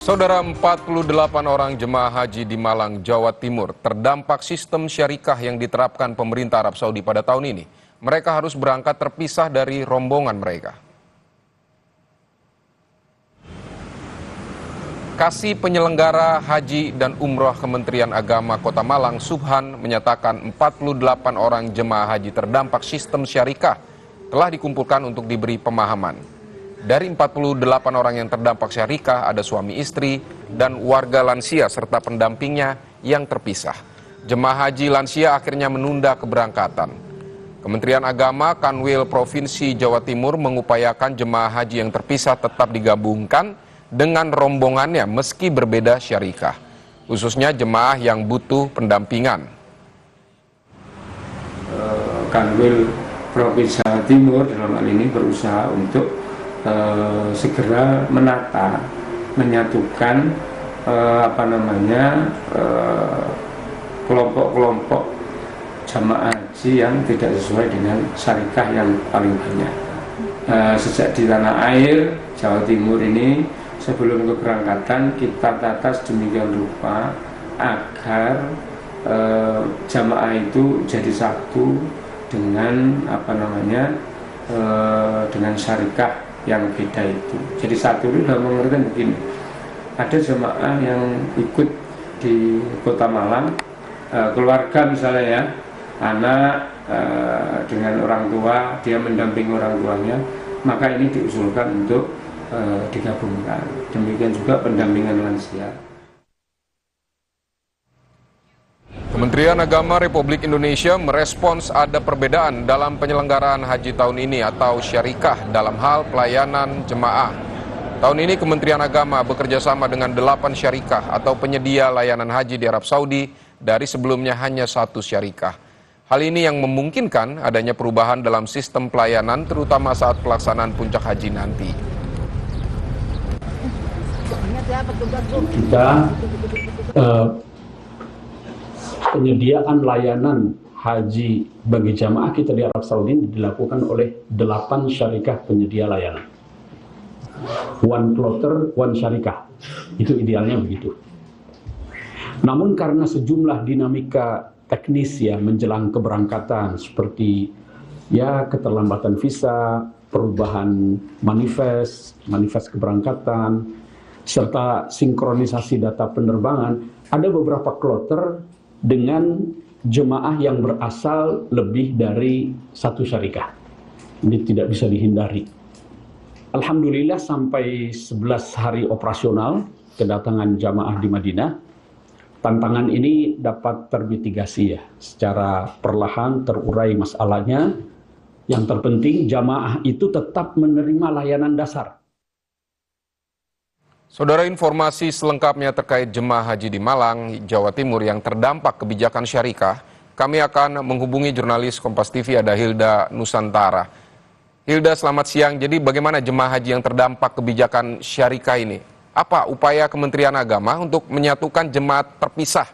Saudara, 48 orang jemaah haji di Malang, Jawa Timur terdampak sistem syarikah yang diterapkan pemerintah Arab Saudi pada tahun ini. Mereka harus berangkat terpisah dari rombongan mereka. Kasih penyelenggara haji dan umroh Kementerian Agama Kota Malang, Subhan, menyatakan 48 orang jemaah haji terdampak sistem syarikah telah dikumpulkan untuk diberi pemahaman. Dari 48 orang yang terdampak syarikah, ada suami istri dan warga lansia serta pendampingnya yang terpisah. Jemaah haji lansia akhirnya menunda keberangkatan. Kementerian Agama Kanwil Provinsi Jawa Timur mengupayakan jemaah haji yang terpisah tetap digabungkan dengan rombongannya meski berbeda syarikah, khususnya jemaah yang butuh pendampingan. Kanwil Provinsi Jawa Timur dalam hal ini berusaha untuk segera menata, menyatukan kelompok-kelompok jamaah haji yang tidak sesuai dengan syarikah yang paling banyak. Sejak di tanah air Jawa Timur ini, sebelum keberangkatan kita tata sedemikian rupa agar jamaah itu jadi satu dengan dengan syarikah yang beda itu. Jadi satu itu dalam pengertian begini, ada jemaah yang ikut di Kota Malang, keluarga misalnya ya, anak dengan orang tua, dia mendampingi orang tuanya, maka ini diusulkan untuk digabungkan. Demikian juga pendampingan lansia. Kementerian Agama Republik Indonesia merespons ada perbedaan dalam penyelenggaraan haji tahun ini atau syarikah dalam hal pelayanan jemaah. Tahun ini Kementerian Agama bekerja sama dengan 8 syarikah atau penyedia layanan haji di Arab Saudi dari sebelumnya hanya 1 syarikah. Hal ini yang memungkinkan adanya perubahan dalam sistem pelayanan terutama saat pelaksanaan puncak haji nanti. Kita penyediaan layanan haji bagi jamaah kita di Arab Saudi dilakukan oleh 8 syarikah penyedia layanan. One kloter, one syarikah. Itu idealnya begitu. Namun karena sejumlah dinamika teknis ya menjelang keberangkatan seperti ya keterlambatan visa, perubahan manifest keberangkatan, serta sinkronisasi data penerbangan, ada beberapa kloter dengan jemaah yang berasal lebih dari 1 syarikah. Ini tidak bisa dihindari. Alhamdulillah sampai 11 hari operasional kedatangan jamaah di Madinah, tantangan ini dapat termitigasi ya. Secara perlahan terurai masalahnya. Yang terpenting jamaah itu tetap menerima layanan dasar. Saudara, informasi selengkapnya terkait jemaah haji di Malang, Jawa Timur yang terdampak kebijakan syarikah, kami akan menghubungi jurnalis Kompas TV ada Hilda Nusantara. Hilda, selamat siang. Jadi bagaimana jemaah haji yang terdampak kebijakan syarikah ini? Apa upaya Kementerian Agama untuk menyatukan jemaat terpisah?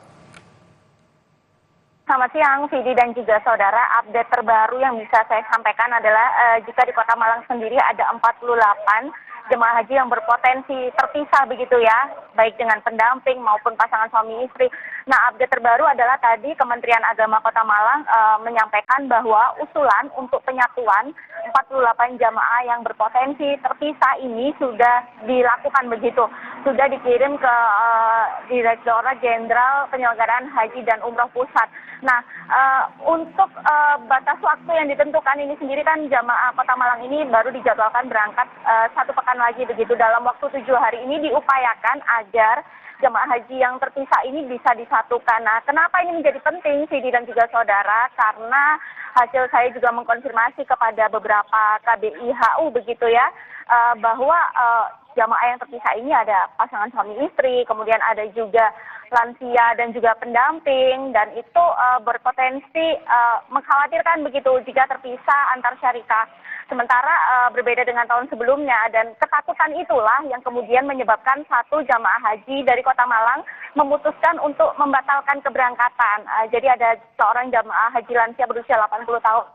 Selamat siang, Vidi dan juga saudara. Update terbaru yang bisa saya sampaikan adalah jika di Kota Malang sendiri ada 48 jemaah haji yang berpotensi terpisah begitu ya, baik dengan pendamping maupun pasangan suami istri. Nah, update terbaru adalah tadi Kementerian Agama Kota Malang menyampaikan bahwa usulan untuk penyatuan 48 jamaah yang berpotensi terpisah ini sudah dilakukan begitu. Sudah dikirim ke Direktorat Jenderal Penyelenggaraan Haji dan Umroh Pusat. Nah, untuk batas waktu yang ditentukan ini sendiri kan jamaah Kota Malang ini baru dijadwalkan berangkat 1 pekan lagi begitu. Dalam waktu 7 hari ini diupayakan agar jemaah haji yang terpisah ini bisa disatukan. Nah, kenapa ini menjadi penting, Sidi dan juga saudara? Karena hasil saya juga mengkonfirmasi kepada beberapa KBIHU begitu ya, bahwa jamaah yang terpisah ini ada pasangan suami istri, kemudian ada juga lansia dan juga pendamping, dan itu berpotensi mengkhawatirkan begitu jika terpisah antar syarikah. Sementara berbeda dengan tahun sebelumnya, dan ketakutan itulah yang kemudian menyebabkan 1 jamaah haji dari Kota Malang memutuskan untuk membatalkan keberangkatan. Jadi ada seorang jamaah haji lansia berusia 80 tahun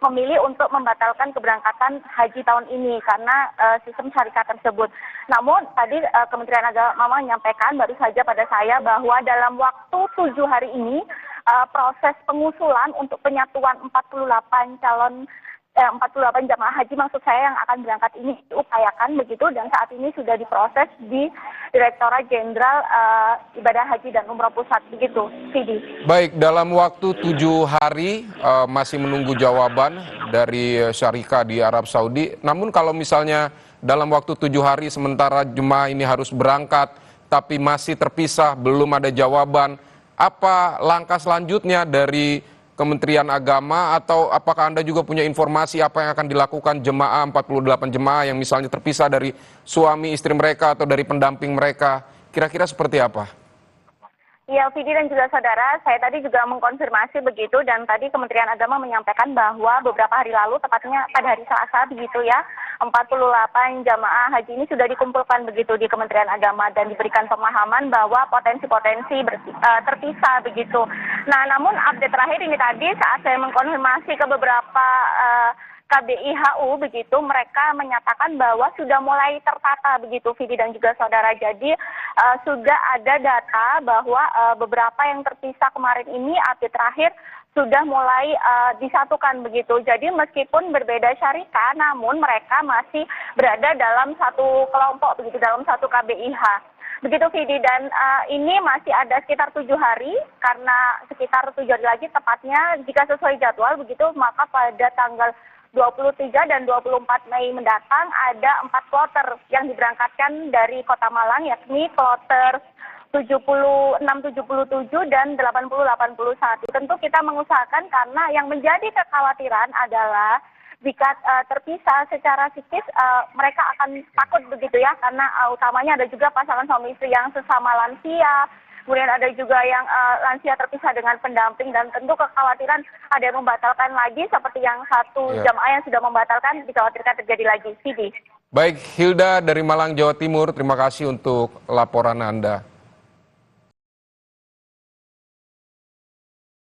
memilih untuk membatalkan keberangkatan haji tahun ini karena sistem syarikat tersebut. Namun tadi Kementerian Agama menyampaikan baru saja pada saya bahwa dalam waktu 7 hari ini proses pengusulan untuk penyatuan 48 jamaah haji maksud saya yang akan berangkat ini diupayakan begitu, dan saat ini sudah diproses di Direktorat Jenderal Ibadah Haji dan Umroh Pusat begitu, Sidi. Baik, dalam waktu 7 hari masih menunggu jawaban dari syarikah di Arab Saudi. Namun kalau misalnya dalam waktu 7 hari sementara jemaah ini harus berangkat tapi masih terpisah, belum ada jawaban, apa langkah selanjutnya dari Kementerian Agama, atau apakah Anda juga punya informasi apa yang akan dilakukan jemaah 48 jemaah yang misalnya terpisah dari suami istri mereka atau dari pendamping mereka? Kira-kira seperti apa? Ya, Vidi dan juga saudara, saya tadi juga mengkonfirmasi begitu, dan tadi Kementerian Agama menyampaikan bahwa beberapa hari lalu, tepatnya pada hari Selasa begitu ya, 48 jamaah haji ini sudah dikumpulkan begitu di Kementerian Agama dan diberikan pemahaman bahwa potensi-potensi terpisah begitu. Nah, namun update terakhir ini tadi saat saya mengkonfirmasi ke beberapa KBIHU begitu, mereka menyatakan bahwa sudah mulai tertata begitu, Vidi dan juga saudara. Jadi sudah ada data bahwa beberapa yang terpisah kemarin ini update terakhir sudah mulai disatukan begitu. Jadi meskipun berbeda syarikat, namun mereka masih berada dalam satu kelompok begitu, dalam satu KBIH. Begitu, Vidi, dan ini masih ada sekitar 7 hari, karena sekitar 7 hari lagi tepatnya jika sesuai jadwal begitu, maka pada tanggal 23 dan 24 Mei mendatang ada 4 kloter yang diberangkatkan dari Kota Malang, yakni kloter 76-77 dan 80-81. Tentu kita mengusahakan, karena yang menjadi kekhawatiran adalah jika terpisah secara psikis mereka akan takut begitu ya, karena utamanya ada juga pasangan suami istri yang sesama lansia, kemudian ada juga yang lansia terpisah dengan pendamping, dan tentu kekhawatiran ada yang membatalkan lagi seperti yang satu jamaah yang sudah membatalkan dikhawatirkan terjadi lagi. Sidi. Baik, Hilda dari Malang, Jawa Timur, terima kasih untuk laporan Anda.